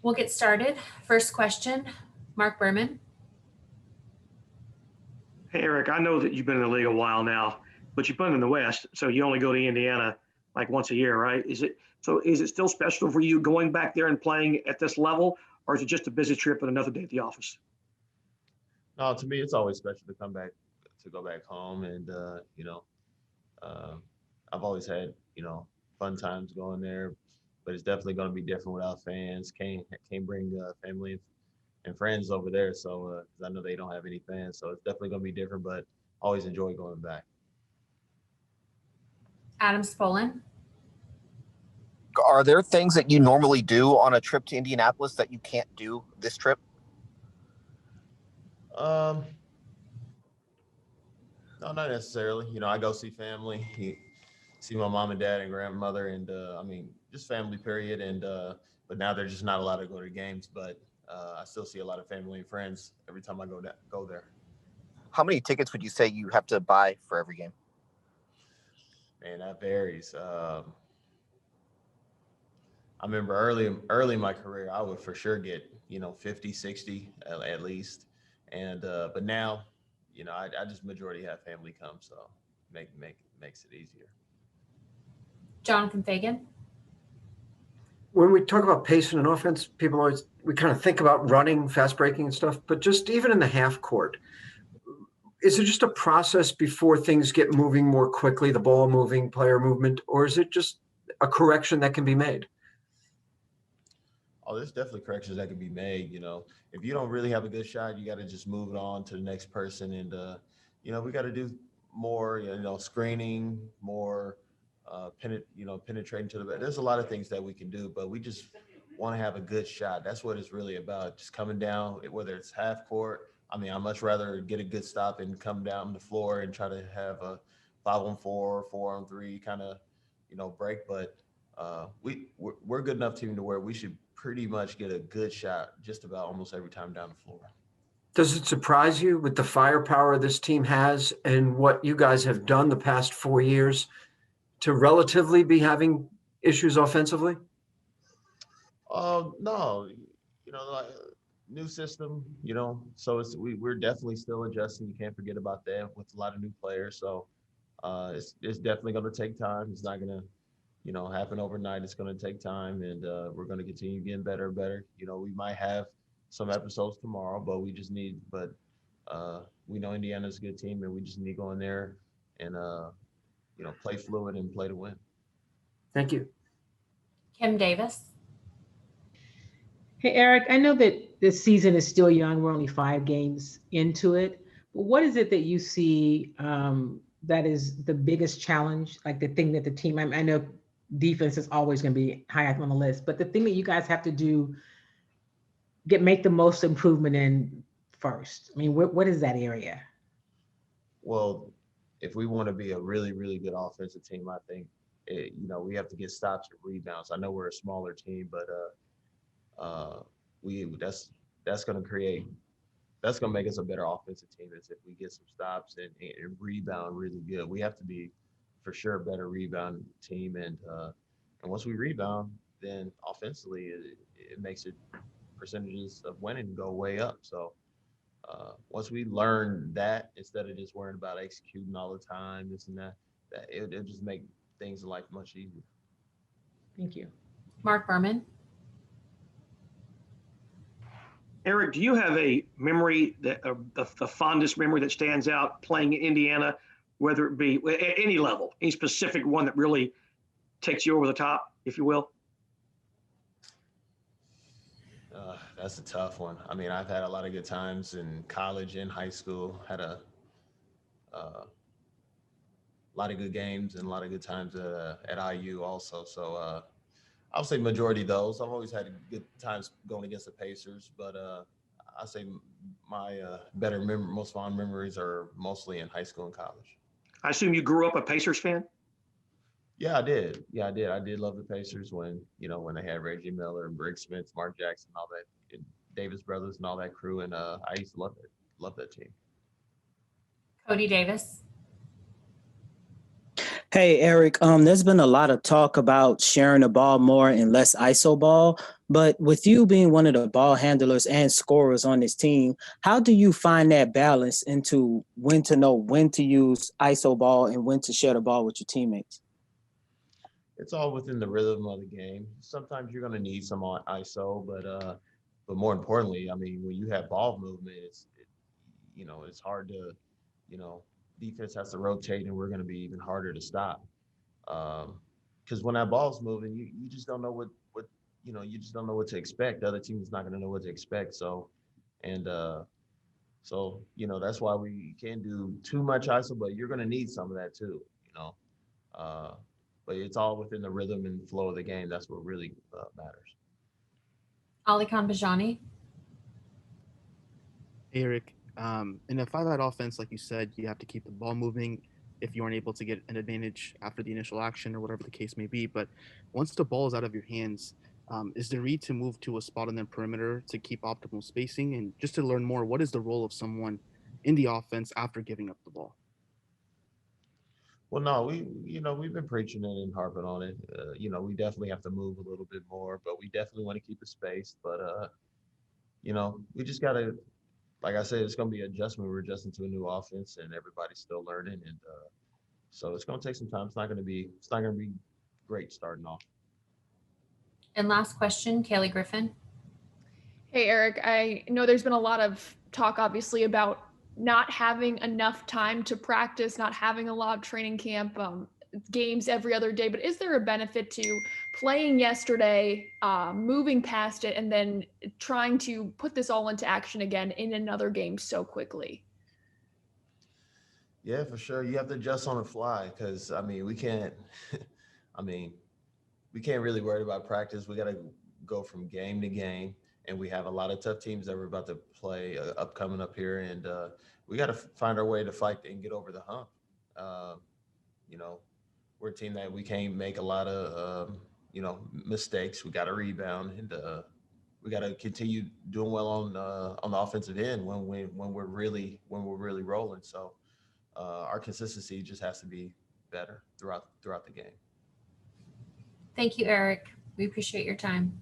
We'll get started. First question, Mark Berman. Hey, Eric, I know that you've been in the league a while now, but you've been in the West, so you only go to Indiana like once a year, right? Is it still special for you going back there and playing at this level, or is it just a busy trip and another day at the office? No, to me, it's always special to come back, to go back home. And, uh, I've always had, fun times going there, but it's definitely going to be different without fans. Can't bring family and friends over there. So 'cause I know they don't have any fans. So it's definitely going to be different, but always enjoy going back. Adam Spolin. Are there things that you normally do on a trip to Indianapolis that you can't do this trip? No, not necessarily. I go see family, see my mom and dad and grandmother, and just family period. And but now there's just not a lot to go to games, but I still see a lot of family and friends every time I go there. How many tickets would you say you have to buy for every game? Man, that varies. I remember early in my career, I would for sure get 50, 60 at least, and but now, I just majority have family come, so makes it easier. Jonathan Fagan. When we talk about pace in an offense, we kind of think about running, fast breaking and stuff, but just even in the half court, is it just a process before things get moving more quickly, the ball moving, player movement, or is it just a correction that can be made? Oh, there's definitely corrections that can be made. If you don't really have a good shot, you got to just move it on to the next person. And, we got to do more, screening, more, penetrating to the bed. There's a lot of things that we can do, but we just want to have a good shot. That's what it's really about. Just coming down, whether it's half court. I'd much rather get a good stop and come down the floor and try to have a 5-on-4, 4-on-3 kind of, break. But we're a good enough team to where we should pretty much get a good shot just about almost every time down the floor. Does it surprise you with the firepower this team has and what you guys have done the past 4 years to relatively be having issues offensively? No, like, new system, so we're definitely still adjusting. You can't forget about that with a lot of new players. So it's definitely going to take time. It's not going to, happen overnight. It's going to take time, and we're going to continue getting better and better. We might have some episodes tomorrow, but we know Indiana's a good team, and we just need to go in there and, play fluid and play to win. Thank you. Kim Davis. Hey, Eric, I know that this season is still young. We're only 5 games into it. But what is it that you see that is the biggest challenge, like the thing that the team, I know defense is always going to be high up on the list, but the thing that you guys have to do, make the most improvement in first? What is that area? Well, if we want to be a really, really good offensive team, I think, we have to get stops and rebounds. I know we're a smaller team, but that's going to make us a better offensive team is if we get some stops and rebound really good. We have to be for sure a better rebound team, and once we rebound, then offensively it makes it percentages of winning go way up. So once we learn that, instead of just worrying about executing all the time, this and that it'll just make things in life much easier. Thank you. Mark Berman. Eric, do you have a memory the fondest memory that stands out playing in Indiana, whether it be at any level, any specific one that really takes you over the top, if you will? That's a tough one. I've had a lot of good times in college and high school. Had a lot of good games and a lot of good times at IU also. So I'll say majority of those. I've always had good times going against the Pacers, but I say my most fond memories are mostly in high school and college. I assume you grew up a Pacers fan? Yeah, I did. I did love the Pacers when they had Reggie Miller and Greg Smith, Mark Jackson, all that, and Davis brothers and all that crew. And I used to love that team. Cody Davis. Hey, Eric, there's been a lot of talk about sharing the ball more and less ISO ball, but with you being one of the ball handlers and scorers on this team, how do you find that balance into when to know when to use ISO ball and when to share the ball with your teammates? It's all within the rhythm of the game. Sometimes you're going to need some on ISO, but more importantly, I mean, when you have ball movement, it's hard to, you know, defense has to rotate, and we're going to be even harder to stop. Because when that ball's moving, you just don't know what you just don't know what to expect. The other team is not going to know what to expect. And that's why we can't do too much ISO, but you're going to need some of that too. Uh, but it's all within the rhythm and flow of the game. That's what really matters. 𝗖𝗢𝗡𝗡𝗖𝗧. Eric, in a five-out offense, like you said, you have to keep the ball moving if you aren't able to get an advantage after the initial action or whatever the case may be. But once the ball is out of your hands, is the read to move to a spot on the perimeter to keep optimal spacing? And just to learn more, what is the role of someone in the offense after giving up the ball? Well, no, we've been preaching it and harping on it. We definitely have to move a little bit more, but we definitely want to keep it spaced. But we just gotta, like I said, it's gonna be adjustment. We're adjusting to a new offense, and everybody's still learning, and so it's gonna take some time. It's not gonna be great starting off. And last question, Kaylee Griffin. Hey, Eric, I know there's been a lot of talk, obviously, about not having enough time to practice, not having a lot of training camp, games every other day, but is there a benefit to playing yesterday, moving past it, and then trying to put this all into action again in another game so quickly? Yeah, for sure. You have to adjust on the fly because we can't. We can't really worry about practice. We got to go from game to game, and we have a lot of tough teams that we're about to play upcoming up here, and we got to find our way to fight and get over the hump. We're a team that we can't make a lot of mistakes. We got to rebound, and we got to continue doing well on the offensive end when we're really rolling. So our consistency just has to be better throughout the game. Thank you, Eric. We appreciate your time.